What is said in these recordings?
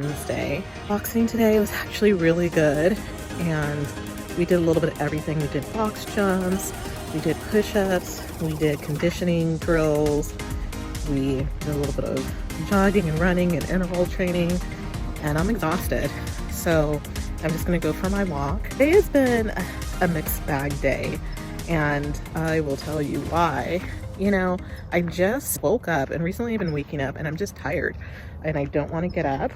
Wednesday. Boxing today was actually really good, and we did a little bit of everything. We did box jumps, we did push-ups, we did conditioning drills, we did a little bit of jogging and running and interval training, and I'm exhausted. So I'm just gonna go for my walk. Today has been a mixed bag day, and I will tell you why. You know, I just woke up, and recently I've been waking up and I'm just tired and I don't want to get up,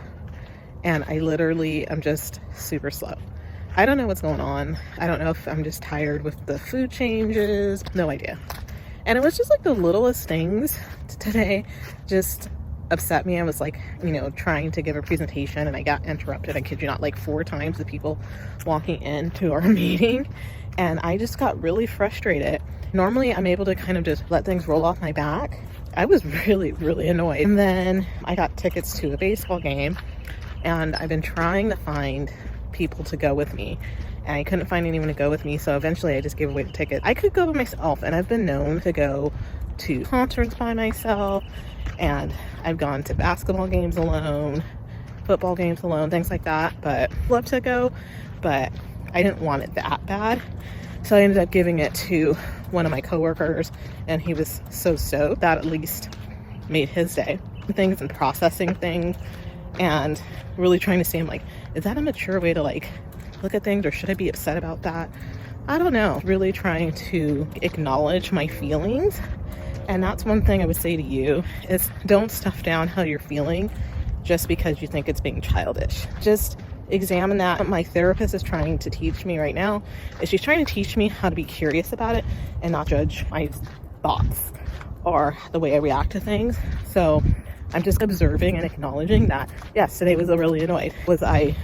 and I literally am just super slow. I don't know what's going on. I don't know if I'm just tired with the food changes, no idea. And it was just like the littlest things today just upset me. I was like, you know, trying to give a presentation and I got interrupted, I kid you not, like 4 times, the people walking into our meeting, and I just got really frustrated. Normally I'm able to kind of just let things roll off my back. I was really annoyed. And then I got tickets to a baseball game, and I've been trying to find people to go with me, and I couldn't find anyone to go with me, so eventually I just gave away the ticket. I could go by myself, and I've been known to go to concerts by myself, and I've gone to basketball games alone, football games alone, things like that, but I'd love to go, but I didn't want it that bad. So I ended up giving it to one of my coworkers, and he was so stoked. That at least made his day. Things and processing things and really trying to see, I'm like, is that a mature way to like look at things, or should I be upset about that? I don't know. Really trying to acknowledge my feelings. And that's one thing I would say to you is don't stuff down how you're feeling just because you think it's being childish. Just examine that. What my therapist is trying to teach me right now is she's trying to teach me how to be curious about it and not judge my thoughts or the way I react to things. So I'm just observing and acknowledging that, yes, today was really annoyed. Was I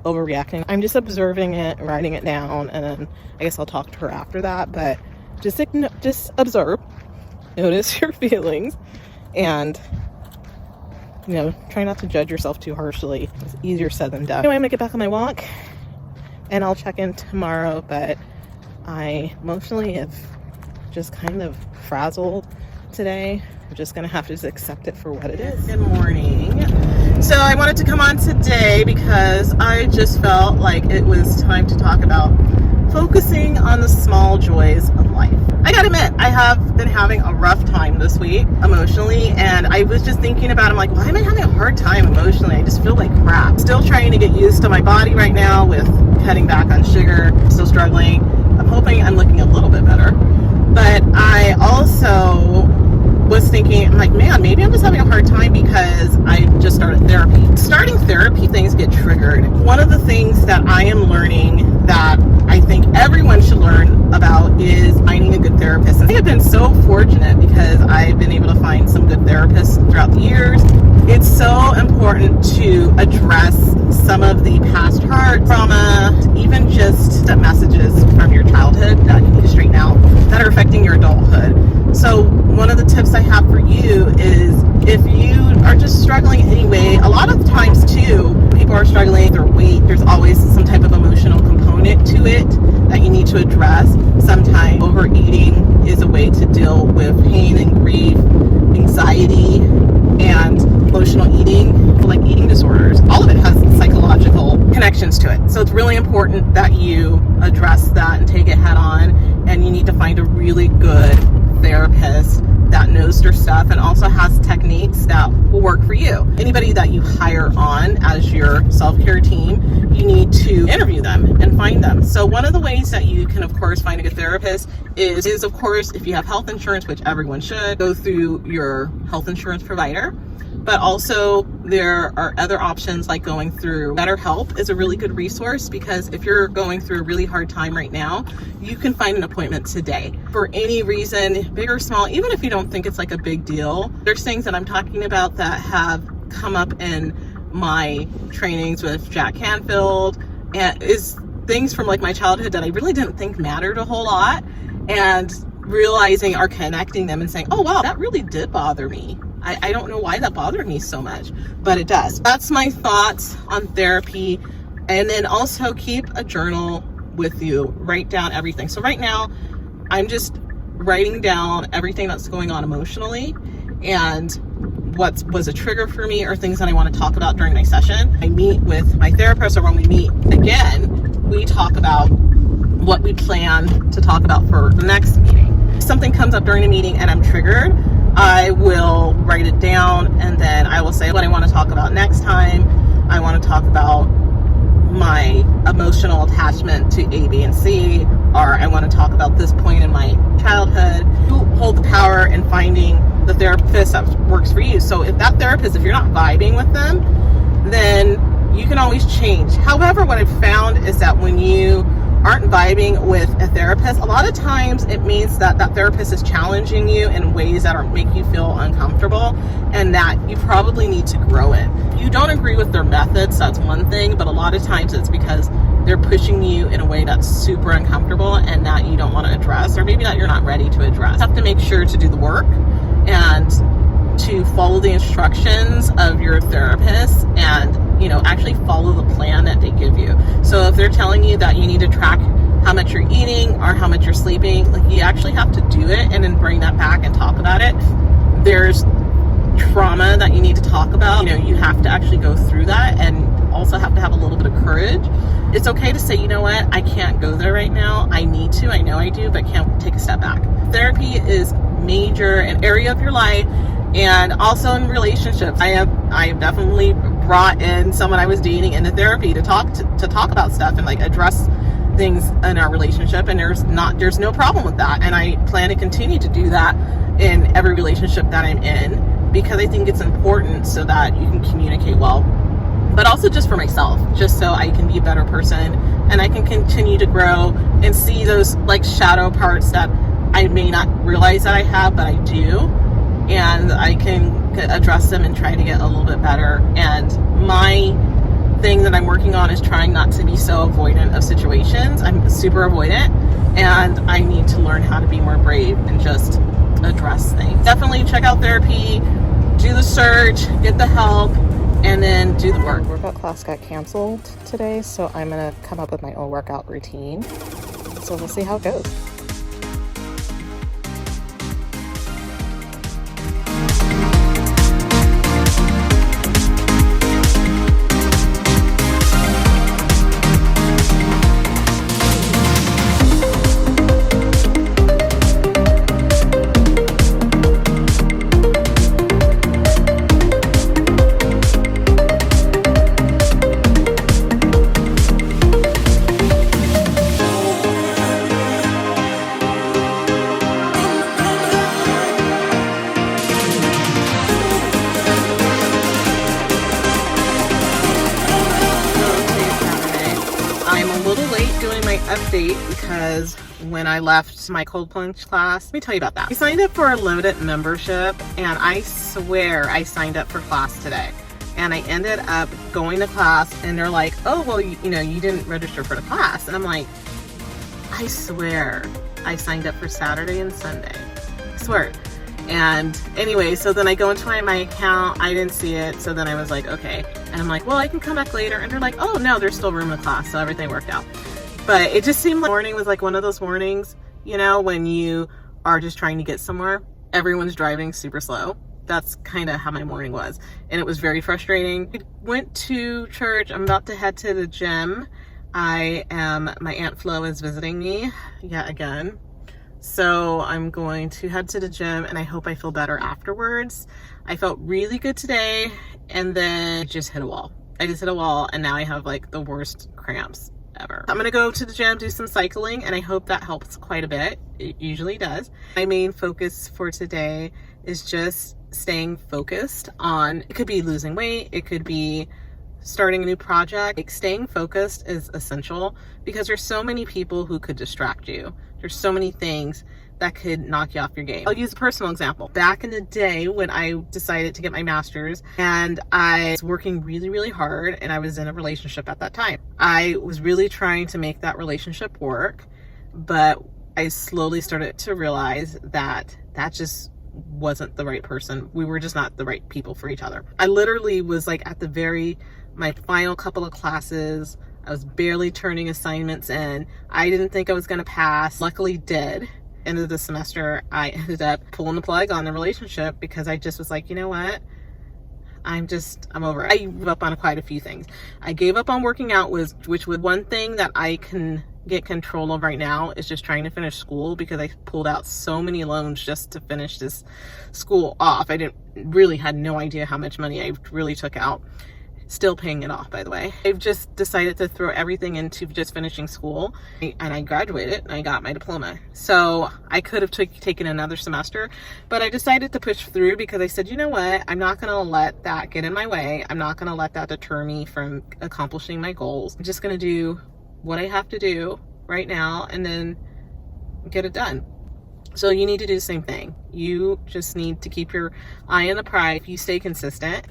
overreacting? I'm just observing it, writing it down, and then I guess I'll talk to her after that. But just observe, notice your feelings, and you know, try not to judge yourself too harshly. It's easier said than done. Anyway, I'm gonna get back on my walk and I'll check in tomorrow, but I emotionally have just kind of frazzled today. I'm just gonna have to just accept it for what it is. Good morning. So I wanted to come on today because I just felt like it was time to talk about focusing on the small joys of life. I gotta admit, I have been having a rough time this week emotionally, and I was just thinking about it. I'm like, why am I having a hard time emotionally? I just feel like crap. Still trying to get used to my body right now with cutting back on sugar, still struggling. I'm hoping I'm looking a little bit better. But I also was thinking, I'm like, man, maybe I'm just having a hard time because I just started therapy. Starting therapy, things get triggered. One of the things that I am learning that I think everyone should learn about is finding a good therapist. And I have been so fortunate because I've been able to find some good therapists throughout the years. It's so important to address some of the past hurt, trauma, even just the messages from your childhood that you need to straighten out that are affecting your adulthood. So one of the tips I have for you is if you are just struggling anyway, a lot of times too, people are struggling with their weight. There's always some type of emotional component to it that you need to address. Sometimes overeating is a way to deal with pain and grief, anxiety, and emotional eating, like eating disorders. All of it has psychological connections to it. So it's really important that you address that and take it head on, and you need to find a really good therapist that knows their stuff and also has techniques that will work for you. Anybody that you hire on as your self-care team, you need to interview them and find them. So one of the ways that you can, of course, find a good therapist is of course, if you have health insurance, which everyone should, go through your health insurance provider. But also there are other options like going through BetterHelp is a really good resource, because if you're going through a really hard time right now, you can find an appointment today for any reason, big or small. Even if you don't think it's like a big deal, there's things that I'm talking about that have come up in my trainings with Jack Canfield, and is things from like my childhood that I really didn't think mattered a whole lot, and realizing are connecting them and saying, oh wow, that really did bother me. I don't know why that bothered me so much, but it does. That's my thoughts on therapy. And then also keep a journal with you. Write down everything. So right now, I'm just writing down everything that's going on emotionally and what was a trigger for me or things that I want to talk about during my session. I meet with my therapist, or when we meet again, we talk about what we plan to talk about for the next meeting. If something comes up during a meeting and I'm triggered, I will write it down, and then I will say what I want to talk about next time. I want to talk about my emotional attachment to A, B, and C, or I want to talk about this point in my childhood. You hold the power in finding the therapist that works for you. So if that therapist, if you're not vibing with them, then you can always change. However, what I've found is that when you aren't vibing with a therapist, a lot of times it means that that therapist is challenging you in ways that make you feel uncomfortable, and that you probably need to grow it. If you don't agree with their methods, that's one thing, but a lot of times it's because they're pushing you in a way that's super uncomfortable and that you don't want to address, or maybe that you're not ready to address. You have to make sure to do the work and to follow the instructions of your therapist, and actually follow the plan that they give you. So if they're telling you that you need to track how much you're eating or how much you're sleeping, like, you actually have to do it and then bring that back and talk about it. There's trauma that you need to talk about. You have to actually go through that, and also have to have a little bit of courage. It's okay to say, you know what, I can't go there right now. I need to, I know I do, but can't take a step back. Therapy is major an area of your life, and also in relationships. I have definitely brought in someone I was dating into therapy to talk about stuff and address things in our relationship, and there's no problem with that, and I plan to continue to do that in every relationship that I'm in, because I think it's important so that you can communicate well, but also just for myself, just so I can be a better person and I can continue to grow and see those shadow parts that I may not realize that I have, but I do, and I can address them and try to get a little bit better. And my thing that I'm working on is trying not to be so avoidant of situations. I'm super avoidant, and I need to learn how to be more brave and just address things. Definitely check out therapy, do the search, get the help, and then do the work. Workout class got canceled today, so I'm gonna come up with my own workout routine. So we'll see how it goes. Update, because when I left my cold plunge class, let me tell you about that. I signed up for a limited membership, and I swear I signed up for class today, and I ended up going to class, and they're like, oh, well, you didn't register for the class. And I'm like, I swear I signed up for Saturday and Sunday. I swear. And anyway, so then I go into my account, I didn't see it, so then I was like, okay. And I'm like, well, I can come back later. And they're like, oh no, there's still room in the class, so everything worked out. But it just seemed like morning was like one of those mornings, when you are just trying to get somewhere. Everyone's driving super slow. That's kind of how my morning was. And it was very frustrating. I went to church. I'm about to head to the gym. My Aunt Flo is visiting me yet again. So I'm going to head to the gym, and I hope I feel better afterwards. I felt really good today, and then just hit a wall. I just hit a wall, and now I have the worst cramps ever. I'm gonna go to the gym, do some cycling, and I hope that helps quite a bit. It usually does. My main focus for today is just staying focused on, it could be losing weight, it could be starting a new project. Staying focused is essential, because there's so many people who could distract you. There's so many things that could knock you off your game. I'll use a personal example. Back in the day when I decided to get my master's, and I was working really, really hard, and I was in a relationship at that time. I was really trying to make that relationship work, but I slowly started to realize that that just wasn't the right person. We were just not the right people for each other. I literally was at my final couple of classes. I was barely turning assignments in. I didn't think I was gonna pass. Luckily did. End of the semester, I ended up pulling the plug on the relationship, because I just was like, you know what? I'm over it. I gave up on quite a few things. I gave up on working out, which was one thing that I can get control of right now, is just trying to finish school, because I pulled out so many loans just to finish this school off. I had no idea how much money I really took out. Still paying it off, by the way. I've just decided to throw everything into just finishing school, and I graduated and I got my diploma. So I could have taken another semester, but I decided to push through because I said, you know what? I'm not going to let that get in my way. I'm not going to let that deter me from accomplishing my goals. I'm just going to do what I have to do right now and then get it done. So you need to do the same thing. You just need to keep your eye on the prize. If you stay consistent,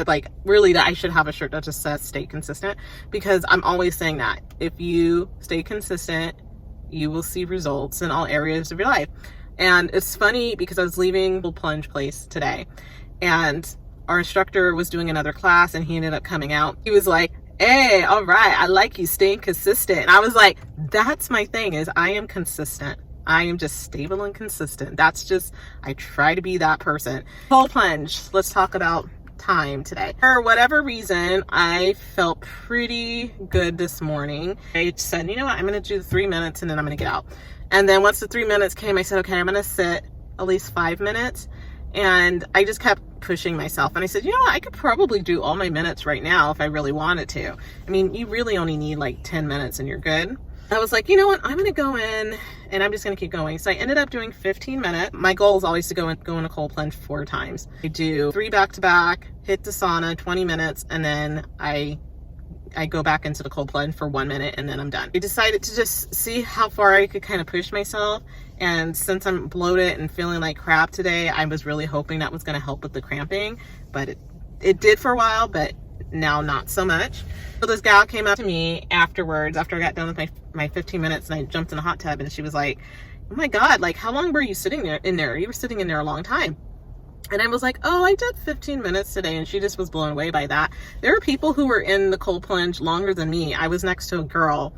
like, really, that I should have a shirt that just says stay consistent, because I'm always saying that if you stay consistent, you will see results in all areas of your life. And it's funny because I was leaving the Plunge place today, and our instructor was doing another class, and he ended up coming out. He was like, hey, all right, I like you staying consistent. And I was like, that's my thing, is I am consistent. I am just stable and consistent. I try to be that person. Whole Plunge, let's talk about time today. For whatever reason, I felt pretty good this morning. I said, you know what, I'm going to do 3 minutes and then I'm going to get out. And then once the 3 minutes came, I said, okay, I'm going to sit at least 5 minutes. And I just kept pushing myself. And I said, you know what, I could probably do all my minutes right now if I really wanted to. I mean, you really only need like 10 minutes and you're good. I was like, you know what, I'm going to go in and I'm just going to keep going. So I ended up doing 15 minutes. My goal is always to go in a cold plunge 4 times. I do 3 back-to-back, hit the sauna, 20 minutes, and then I go back into the cold plunge for 1 minute, and then I'm done. I decided to just see how far I could kind of push myself. And since I'm bloated and feeling like crap today, I was really hoping that was going to help with the cramping, but it did for a while, but now not so much. So this gal came up to me afterwards, after I got done with my 15 minutes, and I jumped in the hot tub, and she was like, oh my God, like, how long were you sitting in there? You were sitting in there a long time. And I was like, oh, I did 15 minutes today. And she just was blown away by that. There are people who were in the cold plunge longer than me. I was next to a girl,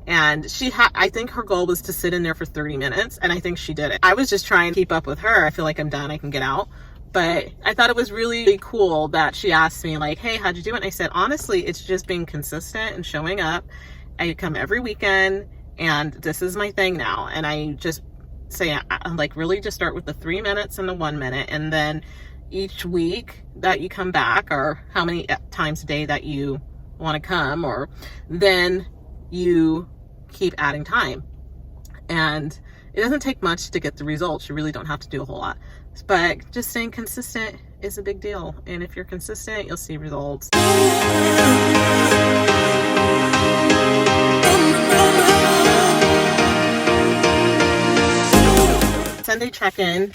and I think her goal was to sit in there for 30 minutes. And I think she did it. I was just trying to keep up with her. I feel like I'm done, I can get out. But I thought it was really cool that she asked me, like, hey, how'd you do it? And I said, honestly, it's just being consistent and showing up. I come every weekend, and this is my thing now. And I just say, I'm like, really just start with the 3 minutes and the 1 minute. And then each week that you come back, or how many times a day that you want to come, or then you keep adding time. And it doesn't take much to get the results. You really don't have to do a whole lot. But just staying consistent is a big deal. And if you're consistent, you'll see results. Sunday check-in.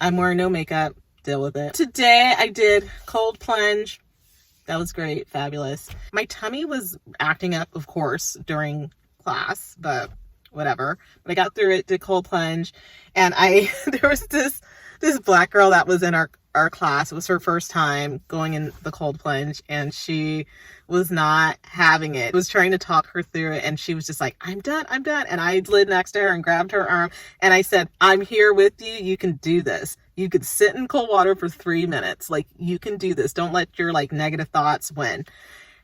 I'm wearing no makeup. Deal with it. Today I did cold plunge. That was great. Fabulous. My tummy was acting up, of course, during class, but whatever. But I got through it, did cold plunge, and there was this black girl that was in our class. It was her first time going in the cold plunge, and she was not having it. I was trying to talk her through it, and she was just like, I'm done. And I slid next to her and grabbed her arm, and I said, I'm here with you. You can do this. You could sit in cold water for 3 minutes. Like, you can do this. Don't let your negative thoughts win.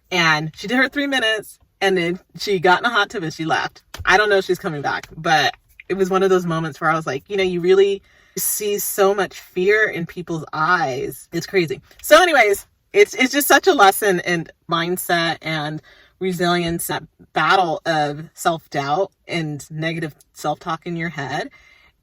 And she did her 3 minutes, and then she got in a hot tub and she left. I don't know if she's coming back, but it was one of those moments where I was like, you really see so much fear in people's eyes. It's crazy. So anyways, it's just such a lesson in mindset and resilience, that battle of self-doubt and negative self-talk in your head.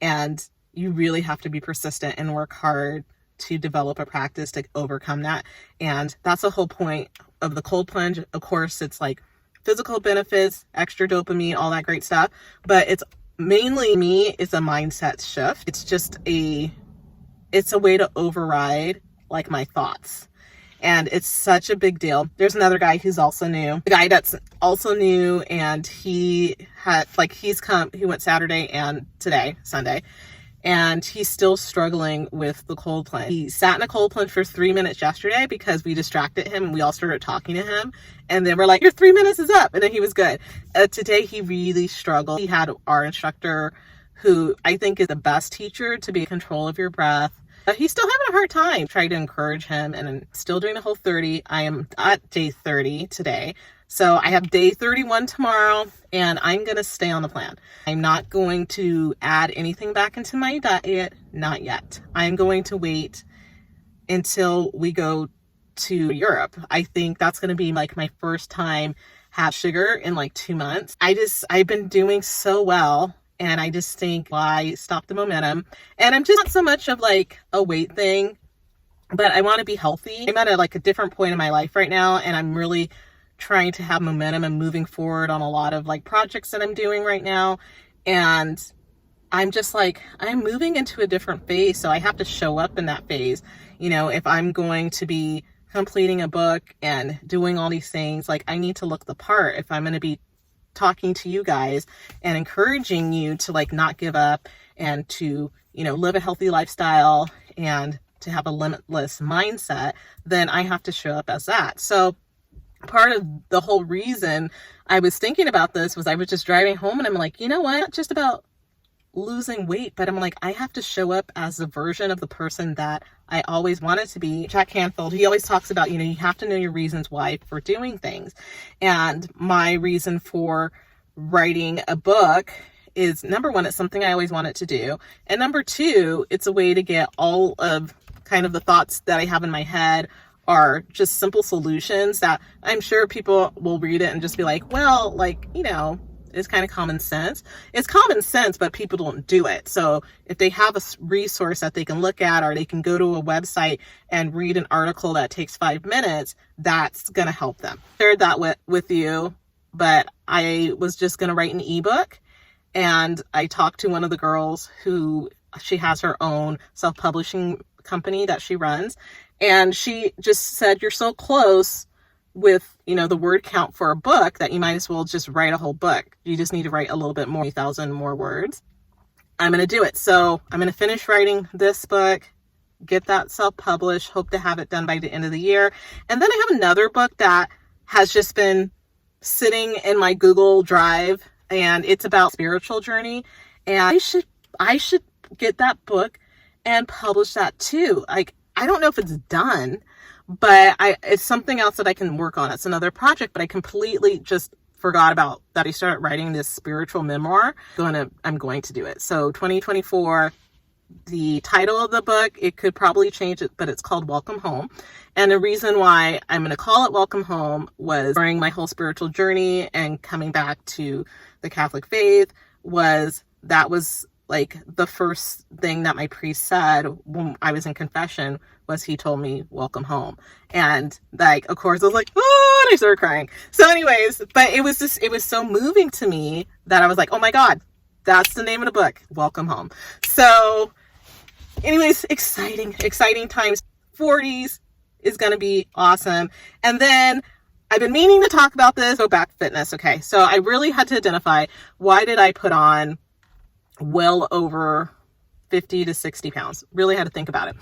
And you really have to be persistent and work hard to develop a practice to overcome that. And that's the whole point of the cold plunge. Of course, it's like physical benefits, extra dopamine, all that great stuff. But it's mainly it's a mindset shift. It's just it's a way to override my thoughts. And it's such a big deal. There's another guy who's also new. The guy that's also new, and he went Saturday and today, Sunday. And he's still struggling with the cold plunge. He sat in a cold plunge for 3 minutes yesterday because we distracted him and we all started talking to him. And then we're like, your 3 minutes is up. And then he was good. Today, he really struggled. He had our instructor, who I think is the best teacher to be in control of your breath. He's still having a hard time. Trying to encourage him, and I'm still doing the Whole30. I am at day 30 today. So I have day 31 tomorrow, and I'm going to stay on the plan. I'm not going to add anything back into my diet, not yet. I'm going to wait until we go to Europe. I think that's going to be like my first time have sugar in like 2 months. I've been doing so well, and I just think why stop the momentum? And I'm just not so much of like a weight thing, but I want to be healthy. I'm at a different point in my life right now, and I'm really trying to have momentum and moving forward on a lot of like projects that I'm doing right now. And I'm just like, I'm moving into a different phase. So I have to show up in that phase. You know, if I'm going to be completing a book and doing all these things, like I need to look the part if I'm going to be talking to you guys and encouraging you to like not give up and to, you know, live a healthy lifestyle and to have a limitless mindset, then I have to show up as that. So part of the whole reason I was thinking about this was I was just driving home and I'm like, you know what? Not just about losing weight, but I'm like, I have to show up as the version of the person that I always wanted to be. Jack Canfield, he always talks about, you know, you have to know your reasons why for doing things. And my reason for writing a book is, number one, it's something I always wanted to do. And number two, it's a way to get all of kind of the thoughts that I have in my head are just simple solutions that I'm sure people will read it and just be like, well, like, you know, it's kind of common sense. It's common sense, but people don't do it. So if they have a resource that they can look at, or they can go to a website and read an article that takes 5 minutes, that's going to help them. I shared that with you, but I was just going to write an ebook. And I talked to one of the girls who, she has her own self-publishing company that she runs. And she just said, you're so close with, you know, the word count for a book that you might as well just write a whole book. You just need to write a little bit more, 1,000 more words. I'm going to do it. So I'm going to finish writing this book, get that self-published, hope to have it done by the end of the year. And then I have another book that has just been sitting in my Google Drive, and it's about spiritual journey. And I should get that book and publish that too. Like, I don't know if it's done, but it's something else that I can work on. It's another project, but I completely just forgot about that. I started writing this spiritual memoir. I'm going to do it. So 2024, the title of the book, it could probably change it, but it's called Welcome Home. And the reason why I'm going to call it Welcome Home was during my whole spiritual journey and coming back to the Catholic faith that was like the first thing that my priest said when I was in confession was he told me, welcome home. And like, of course I was like, oh, and I started crying. So anyways, but it was so moving to me that I was like, oh my God, that's the name of the book, Welcome Home. So anyways, exciting times. 40s is going to be awesome. And then I've been meaning to talk about this, go back fitness. Okay. So I really had to identify, why did I put on well over 50 to 60 pounds? Really had to think about it.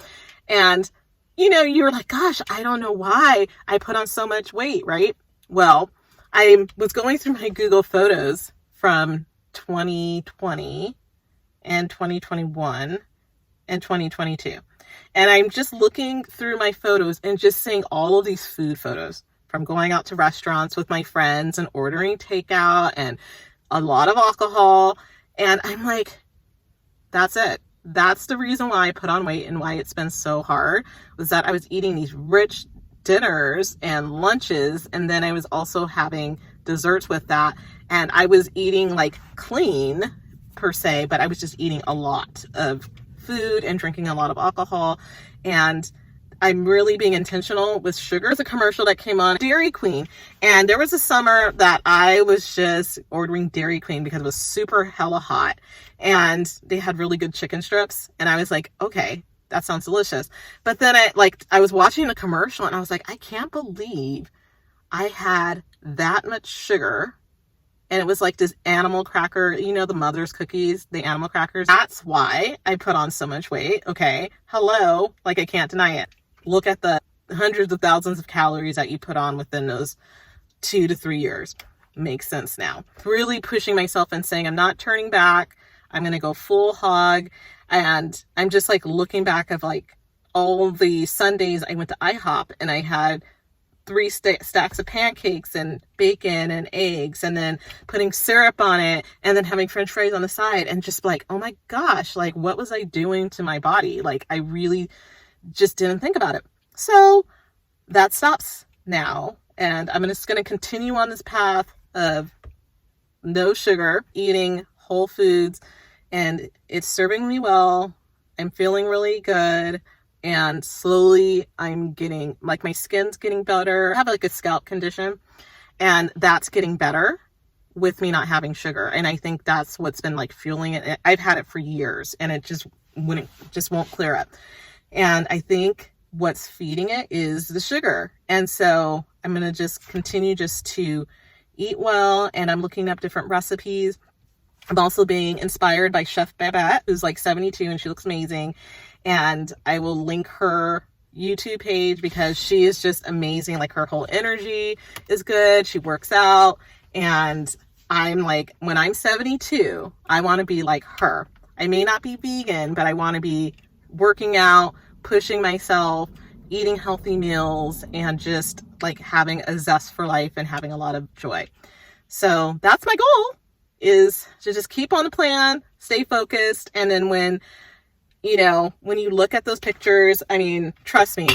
And, you know, you're like, gosh, I don't know why I put on so much weight, right? Well, I was going through my Google photos from 2020 and 2021 and 2022. And I'm just looking through my photos and just seeing all of these food photos from going out to restaurants with my friends and ordering takeout and a lot of alcohol. And I'm like, that's it. That's the reason why I put on weight and why it's been so hard, was that I was eating these rich dinners and lunches. And then I was also having desserts with that. And I was eating like clean per se, but I was just eating a lot of food and drinking a lot of alcohol. And I'm really being intentional with sugar. There's a commercial that came on, Dairy Queen. And there was a summer that I was just ordering Dairy Queen because it was super hella hot. And they had really good chicken strips. And I was like, okay, that sounds delicious. But then I was watching the commercial and I was like, I can't believe I had that much sugar. And it was like this animal cracker, you know, the mother's cookies, the animal crackers. That's why I put on so much weight. Okay. Hello. Like, I can't deny it. Look at the hundreds of thousands of calories that you put on within those 2 to 3 years. Makes sense now. Really pushing myself and saying, I'm not turning back. I'm going to go full hog. And I'm just like looking back of like all the Sundays I went to IHOP and I had three stacks of pancakes and bacon and eggs, and then putting syrup on it, and then having French fries on the side, and just like, oh my gosh, like what was I doing to my body? Like I really just didn't think about it. So that stops now, and I'm just going to continue on this path of no sugar, eating whole foods, and it's serving me well. I'm feeling really good. And slowly I'm getting, like, my skin's getting better. I have like a scalp condition, and that's getting better with me not having sugar. And I think that's what's been like fueling it. I've had it for years and it just won't clear up. And I think what's feeding it is the sugar. And so I'm going to just continue just to eat well. And I'm looking up different recipes. I'm also being inspired by Chef Babette, who's like 72 and she looks amazing. And I will link her YouTube page because she is just amazing. Like her whole energy is good. She works out. And I'm like, when I'm 72, I want to be like her. I may not be vegan, but I want to be working out, pushing myself, eating healthy meals, and just like having a zest for life and having a lot of joy. So that's my goal, is to just keep on the plan, stay focused. And then when you look at those pictures, I mean, trust me,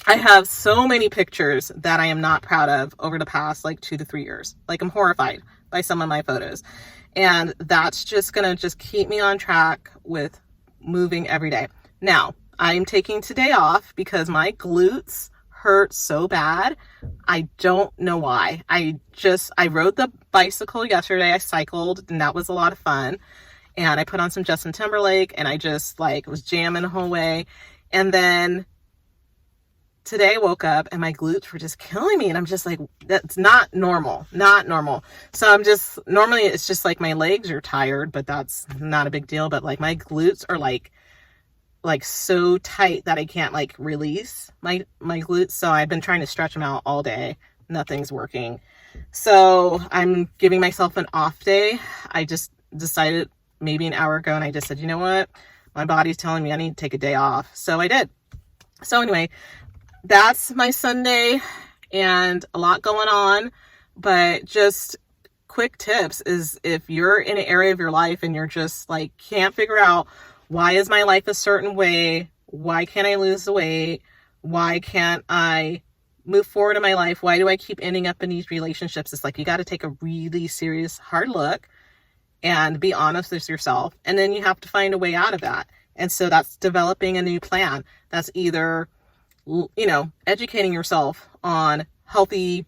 I have so many pictures that I am not proud of over the past like 2 to 3 years. Like I'm horrified by some of my photos. And that's just going to just keep me on track with moving every day. Now, I'm taking today off because my glutes hurt so bad. I don't know why. I rode the bicycle yesterday. I cycled and that was a lot of fun. And I put on some Justin Timberlake and I just like was jamming the whole way. And then today I woke up and my glutes were just killing me. And I'm just like, that's not normal, not normal. So normally it's just like my legs are tired, but that's not a big deal. But like my glutes are like so tight that I can't like release my glutes. So I've been trying to stretch them out all day. Nothing's working. So I'm giving myself an off day. I just decided maybe an hour ago and I just said, you know what? My body's telling me I need to take a day off. So I did. So anyway, that's my Sunday and a lot going on, but just quick tips is if you're in an area of your life and you're just like, can't figure out why is my life a certain way? Why can't I lose the weight? Why can't I move forward in my life? Why do I keep ending up in these relationships? It's like, you got to take a really serious, hard look and be honest with yourself. And then you have to find a way out of that. And so that's developing a new plan. That's either, educating yourself on healthy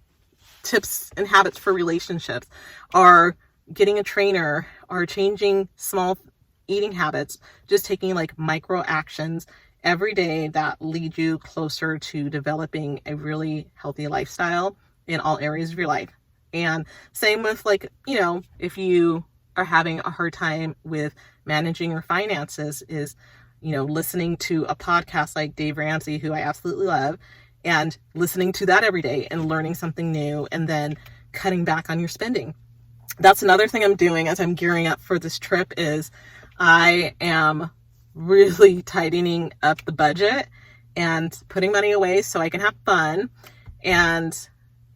tips and habits for relationships, or getting a trainer, or changing small eating habits, just taking like micro actions every day that lead you closer to developing a really healthy lifestyle in all areas of your life. And same with like, if you are having a hard time with managing your finances, is, listening to a podcast like Dave Ramsey, who I absolutely love, and listening to that every day and learning something new, and then cutting back on your spending. That's another thing I'm doing as I'm gearing up for this trip, is I am really tightening up the budget and putting money away so I can have fun. And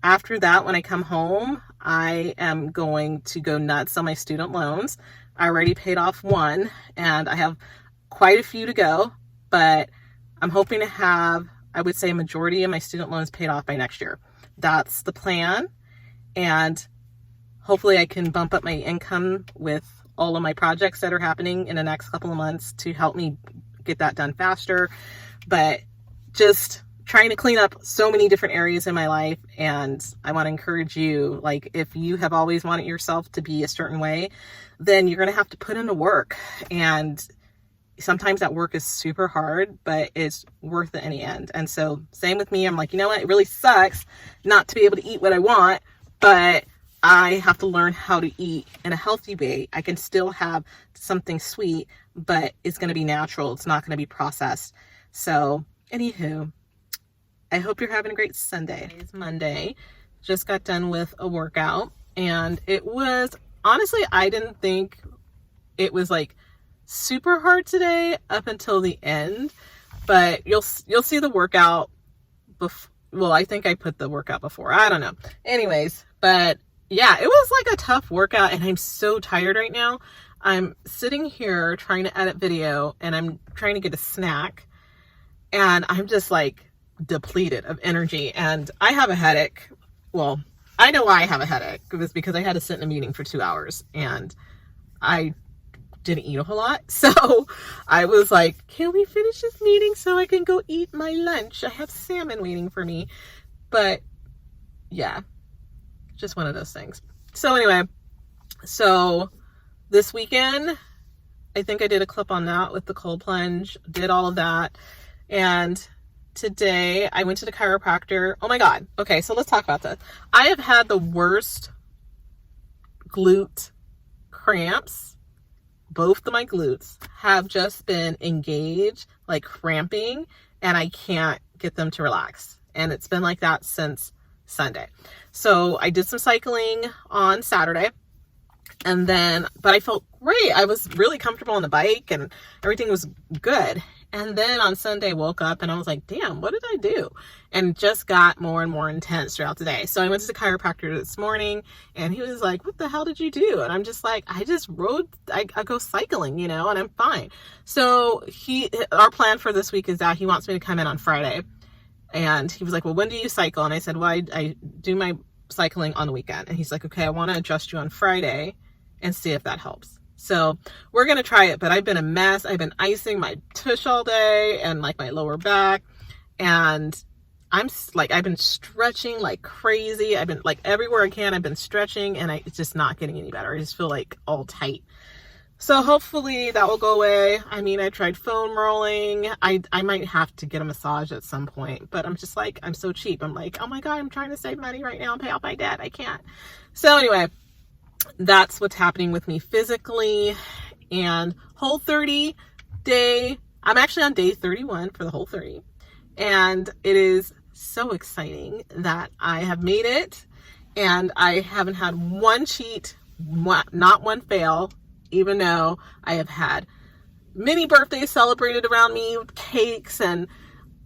after that, when I come home, I am going to go nuts on my student loans. I already paid off one and I have quite a few to go, but I'm hoping to have, I would say, a majority of my student loans paid off by next year. That's the plan. And hopefully I can bump up my income with all of my projects that are happening in the next couple of months to help me get that done faster. But just trying to clean up so many different areas in my life. And I want to encourage you, like, if you have always wanted yourself to be a certain way, then you're going to have to put in the work. And sometimes that work is super hard, but it's worth it in the end. And so same with me. I'm like, you know what? It really sucks not to be able to eat what I want, but I have to learn how to eat in a healthy way. I can still have something sweet, but it's going to be natural. It's not going to be processed. So anywho, I hope you're having a great Sunday. It's Monday. Just got done with a workout, and it was, honestly, I didn't think it was like super hard today up until the end, but you'll see the workout before. Well, I think I put the workout before. I don't know. Anyways, but yeah, it was like a tough workout and I'm so tired right now. I'm sitting here trying to edit video and I'm trying to get a snack and I'm just like depleted of energy and I have a headache. Well, I know why I have a headache. It was because I had to sit in a meeting for 2 hours and I didn't eat a whole lot. So I was like, can we finish this meeting so I can go eat my lunch? I have salmon waiting for me. But yeah, just one of those things. So anyway, so this weekend, I think I did a clip on that with the cold plunge, did all of that. And today I went to the chiropractor. Oh my God. Okay. So let's talk about this. I have had the worst glute cramps. Both of my glutes have just been engaged, like cramping, and I can't get them to relax. And it's been like that since Sunday. So I did some cycling on Saturday and then, but I felt great. I was really comfortable on the bike and everything was good. And then on Sunday I woke up and I was like, damn, what did I do? And it just got more and more intense throughout the day. So I went to the chiropractor this morning and he was like, what the hell did you do? And I'm just like, I just rode, I go cycling, you know, and I'm fine. So our plan for this week is that he wants me to come in on Friday. And he was like, well, when do you cycle? And I said, well, I do my cycling on the weekend. And he's like, okay, I want to adjust you on Friday and see if that helps. So we're going to try it, but I've been a mess. I've been icing my tush all day and like my lower back. And I've been stretching like crazy. I've been like everywhere I can. I've been stretching and it's just not getting any better. I just feel like all tight. So hopefully that will go away. I mean, I tried foam rolling. I might have to get a massage at some point, but I'm just like, I'm so cheap. I'm like, oh my God, I'm trying to save money right now and pay off my debt. I can't. So anyway, that's what's happening with me physically. And Whole30 day, I'm actually on day 31 for the Whole30. And it is so exciting that I have made it. And I haven't had one cheat, not one fail, even though I have had many birthdays celebrated around me, cakes and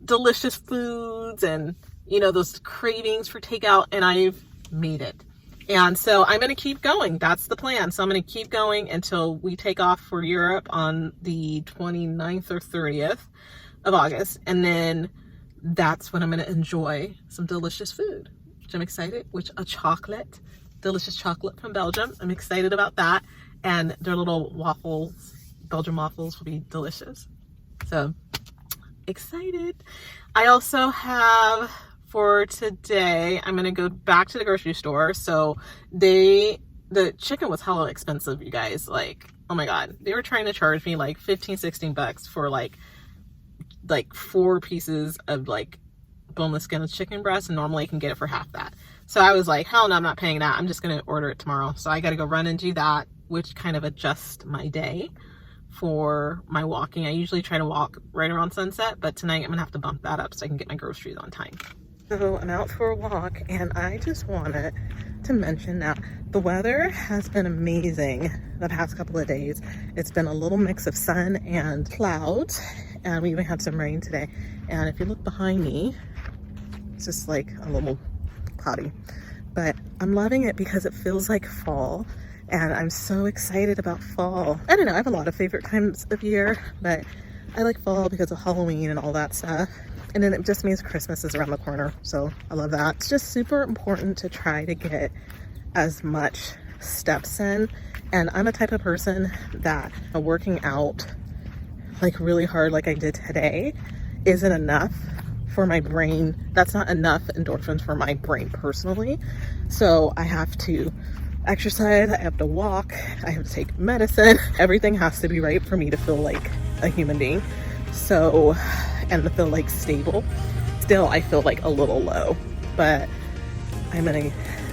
delicious foods and, you know, those cravings for takeout, and I've made it. And so I'm going to keep going. That's the plan. So I'm going to keep going until we take off for Europe on the 29th or 30th of August. And then that's when I'm going to enjoy some delicious food, which I'm excited, delicious chocolate from Belgium. I'm excited about that. And their little waffles, Belgian waffles, will be delicious. So excited. I also have for today, I'm going to go back to the grocery store. So the chicken was hella expensive, you guys. Like, oh my God, they were trying to charge me like 15, 16 bucks for like 4 pieces of like boneless skinless chicken breast. And normally I can get it for half that. So I was like, hell no, I'm not paying that. I'm just going to order it tomorrow. So I got to go run and do that, which kind of adjusts my day for my walking. I usually try to walk right around sunset, but tonight I'm going to have to bump that up so I can get my groceries on time. So I'm out for a walk and I just wanted to mention that the weather has been amazing the past couple of days. It's been a little mix of sun and clouds, and we even had some rain today. And if you look behind me, it's just like a little cloudy, but I'm loving it because it feels like fall. And I'm so excited about fall. I don't know, I have a lot of favorite times of year, but I like fall because of Halloween and all that stuff. And then it just means Christmas is around the corner. So I love that. It's just super important to try to get as much steps in. And I'm a type of person that working out like really hard like I did today isn't enough for my brain. That's not enough endorphins for my brain personally. So I have to exercise, I have to walk, I have to take medicine. Everything has to be right for me to feel like a human being. So, and to feel like stable. Still, I feel like a little low, but I'm gonna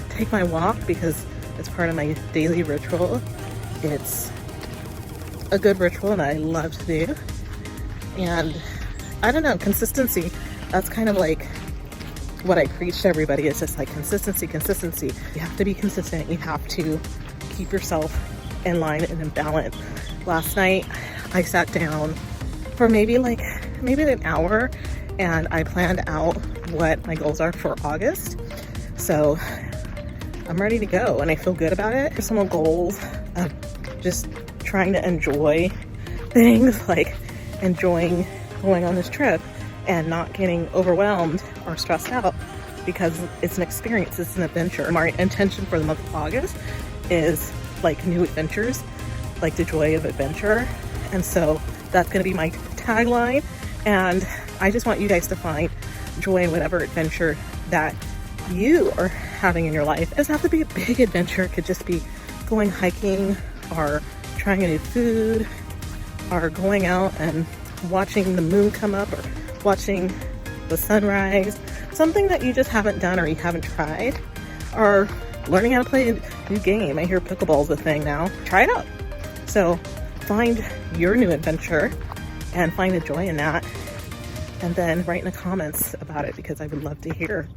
take my walk because it's part of my daily ritual. It's a good ritual and I love to do. And I don't know, consistency, that's kind of like what I preach to everybody. Is just like consistency. You have to be consistent. You have to keep yourself in line and in balance. Last night I sat down for maybe an hour and I planned out what my goals are for August. So I'm ready to go and I feel good about it. Personal goals of just trying to enjoy things, like enjoying going on this trip and not getting overwhelmed or stressed out, because it's an experience, it's an adventure. My intention for the month of August is like new adventures, like the joy of adventure. And so that's going to be my tagline. And I just want you guys to find joy in whatever adventure that you are having in your life. It doesn't have to be a big adventure. It could just be going hiking or trying a new food or going out and watching the moon come up or watching the sunrise. Something that you just haven't done or you haven't tried, or learning how to play a new game. I hear pickleball is a thing now. Try it out. So find your new adventure and find the joy in that, and then write in the comments about it, because I would love to hear.